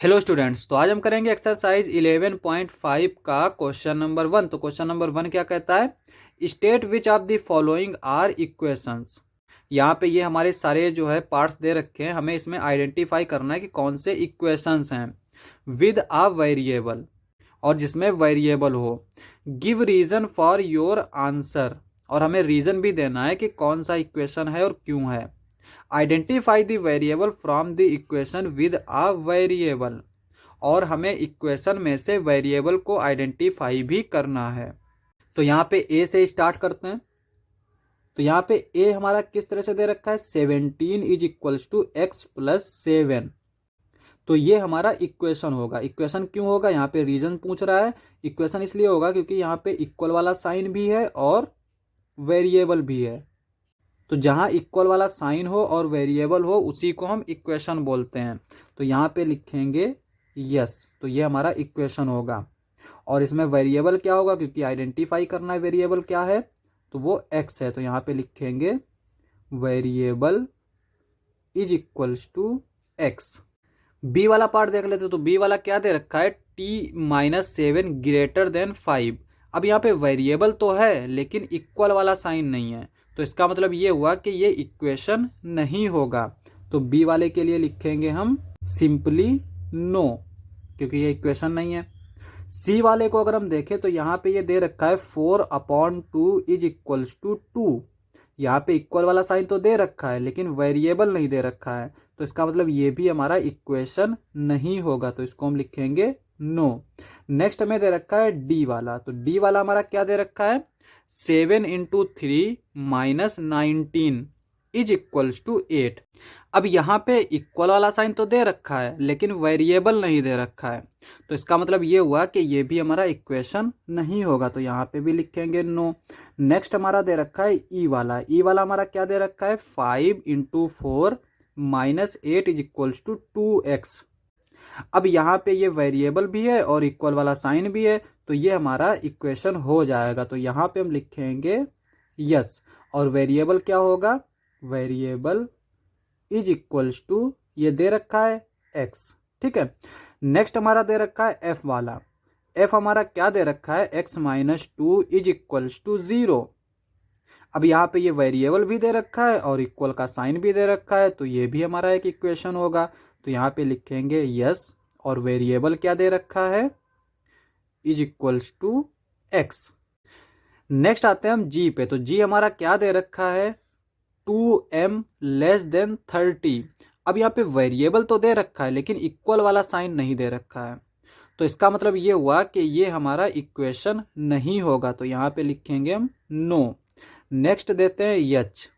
Hello students, तो आज हम करेंगे एक्सरसाइज 11.5 का क्वेश्चन नंबर 1। तो क्वेश्चन नंबर 1 क्या कहता है, state which of the following are equations. यहाँ पे ये हमारे सारे जो है पार्ट्स दे रखे हैं, हमें इसमें आइडेंटिफाई करना है कि कौन से इक्वेशंस हैं विद अ वेरिएबल, और जिसमें वेरिएबल हो। Give reason for your answer, और हमें रीजन भी देना है कि कौन सा इक्वेशन है और क्यों है। Identify the variable from the equation with a variable, और हमें इक्वेशन में से वेरिएबल को आइडेंटिफाई भी करना है। तो यहाँ पे ए से स्टार्ट करते हैं। तो यहाँ पे ए हमारा किस तरह से दे रखा है, 17 is equals to x plus 7। तो ये हमारा इक्वेशन होगा। इक्वेशन क्यों होगा, यहाँ पे रीजन पूछ रहा है। इक्वेशन इसलिए होगा क्योंकि यहाँ पे इक्वल वाला साइन भी है और वेरिएबल भी है। तो जहाँ इक्वल वाला साइन हो और वेरिएबल हो उसी को हम इक्वेशन बोलते हैं। तो यहाँ पे लिखेंगे यस, तो ये हमारा इक्वेशन होगा। और इसमें वेरिएबल क्या होगा, क्योंकि आइडेंटिफाई करना है वेरिएबल क्या है, तो वो एक्स है। तो यहाँ पे लिखेंगे variable is equals to x. B वाला पार्ट देख लेते, तो बी वाला क्या दे रखा है, t-7 ग्रेटर देन 5। अब यहाँ पे वेरिएबल तो है लेकिन इक्वल वाला साइन नहीं है, तो इसका मतलब ये हुआ कि ये इक्वेशन नहीं होगा। तो बी वाले के लिए लिखेंगे हम सिंपली नो, क्योंकि ये इक्वेशन नहीं है। सी वाले को अगर हम देखें तो यहाँ पे ये दे रखा है 4/2 इज इक्वल्स टू 2। यहाँ पे इक्वल वाला साइन तो दे रखा है लेकिन वेरिएबल नहीं दे रखा है, तो इसका मतलब ये भी हमारा इक्वेशन नहीं होगा। तो इसको हम लिखेंगे नो। नेक्स्ट हमें दे रखा है डी वाला। तो डी वाला हमारा क्या दे रखा है, 7 into 3 minus 19 is equals to 8। अब यहाँ पे इक्वल वाला साइन तो दे रखा है लेकिन वेरिएबल नहीं दे रखा है, तो इसका मतलब ये हुआ कि ये भी हमारा इक्वेशन नहीं होगा। तो यहाँ पे भी लिखेंगे नो। नेक्स्ट हमारा दे रखा है ई वाला। ई वाला हमारा क्या दे रखा है, 5 into 4 minus 8 is equals to 2x। अब यहाँ पे ये वेरिएबल भी है और इक्वल वाला साइन भी है, तो ये हमारा इक्वेशन हो जाएगा। तो यहाँ पे हम लिखेंगे यस, और वेरिएबल क्या होगा, वेरिएबल इज इक्वल्स टू ये दे रखा है x। ठीक है। नेक्स्ट हमारा दे रखा है एफ वाला। एफ हमारा क्या दे रखा है, x-2 इज इक्वल्स टू 0। अब यहाँ पे ये वेरिएबल भी दे रखा है और इक्वल का साइन भी दे रखा है, तो ये भी हमारा एक इक्वेशन होगा। तो यहाँ पे लिखेंगे यस, और वेरिएबल क्या दे रखा है, is equals to x। Next आते हैं हम जी पे। तो जी हमारा क्या दे रखा है, 2m लेस देन 30। अब यहाँ पे वेरिएबल तो दे रखा है लेकिन इक्वल वाला साइन नहीं दे रखा है, तो इसका मतलब ये हुआ कि ये हमारा इक्वेशन नहीं होगा। तो यहाँ पे लिखेंगे हम नो। नेक्स्ट देते हैं एच।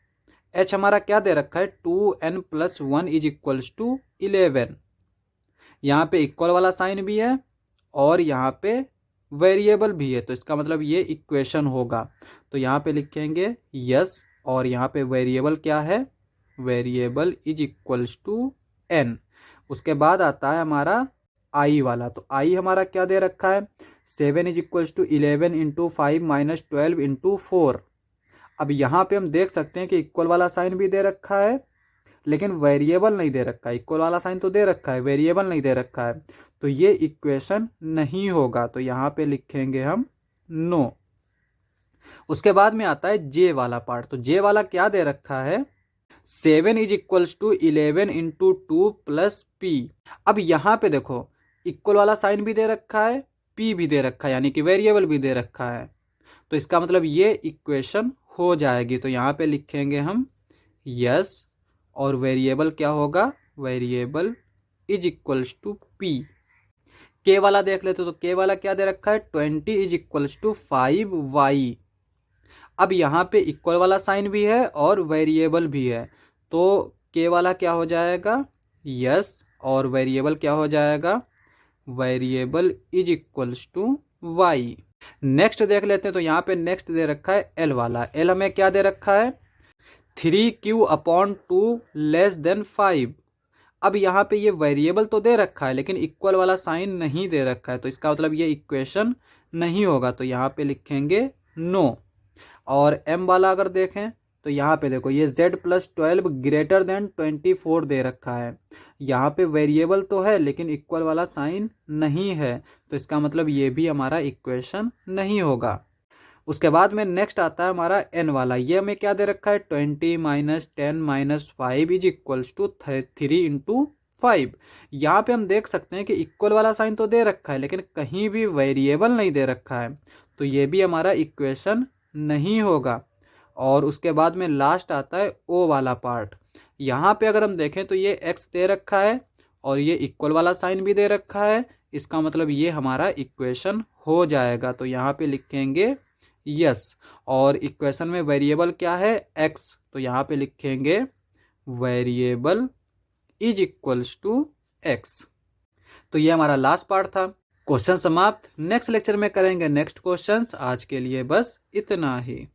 एच हमारा क्या दे रखा है, 2n+1 इज इक्वल्स टू 11। यहाँ पे इक्वल वाला साइन भी है और यहाँ पे वेरिएबल भी है, तो इसका मतलब ये इक्वेशन होगा। तो यहाँ पे लिखेंगे यस, और यहाँ पे वेरिएबल क्या है, variable is equals to n। उसके बाद आता है हमारा आई वाला। तो आई हमारा क्या दे रखा है, 7 is equals to 11 into 5 minus 12 into 4। अब यहाँ पे हम देख सकते हैं कि इक्वल वाला साइन भी दे रखा है लेकिन वेरिएबल नहीं दे रखा है। इक्वल वाला साइन तो दे रखा है, वेरिएबल नहीं दे रखा है, तो ये इक्वेशन नहीं होगा। तो यहाँ पे लिखेंगे हम नो। उसके बाद में आता है जे वाला पार्ट। तो जे वाला क्या दे रखा है, 7 is equals to 11 into 2 plus P. अब यहाँ पे देखो इक्वल वाला साइन भी दे रखा है, पी भी दे रखा है, यानी कि वेरिएबल भी दे रखा है, तो इसका मतलब ये इक्वेशन हो जाएगी। तो यहाँ पे लिखेंगे हम यस, और वेरिएबल क्या होगा, variable is equals to P. K वाला देख लेते, तो के वाला क्या दे रखा है, 20 इज इक्वल्स टू 5y। अब यहाँ पे इक्वल वाला साइन भी है और वेरिएबल भी है, तो के वाला क्या हो जाएगा, यस, और वेरिएबल क्या हो जाएगा, variable is equals to y। Next देख लेते हैं। तो यहाँ पे नेक्स्ट दे रखा है एल वाला। एल हमें क्या दे रखा है, 3q/2 लेस देन 5। अब यहाँ पे ये वेरिएबल तो दे रखा है लेकिन इक्वल वाला साइन नहीं दे रखा है, तो इसका मतलब ये इक्वेशन नहीं होगा। तो यहाँ पे लिखेंगे नो। और m वाला अगर देखें, तो यहाँ पे देखो ये z+12 ग्रेटर देन 24 दे रखा है। यहाँ पे वेरिएबल तो है लेकिन इक्वल वाला साइन नहीं है, तो इसका मतलब ये भी हमारा इक्वेशन नहीं होगा। उसके बाद में नेक्स्ट आता है हमारा n वाला। ये हमें क्या दे रखा है, 20 - 10 - 5 इज इक्वल्स टू 3 × 5। यहाँ पे हम देख सकते हैं कि इक्वल वाला साइन तो दे रखा है लेकिन कहीं भी वेरिएबल नहीं दे रखा है, तो ये भी हमारा इक्वेशन नहीं होगा। और उसके बाद में लास्ट आता है ओ वाला पार्ट। यहाँ पे अगर हम देखें तो ये x दे रखा है और ये इक्वल वाला साइन भी दे रखा है, इसका मतलब ये हमारा इक्वेशन हो जाएगा। तो यहाँ पे लिखेंगे यस, और इक्वेशन में वेरिएबल क्या है, x, तो यहाँ पे लिखेंगे variable is equals to x। तो ये हमारा लास्ट पार्ट था। क्वेश्चन समाप्त। नेक्स्ट लेक्चर में करेंगे नेक्स्ट क्वेश्चंस। आज के लिए बस इतना ही।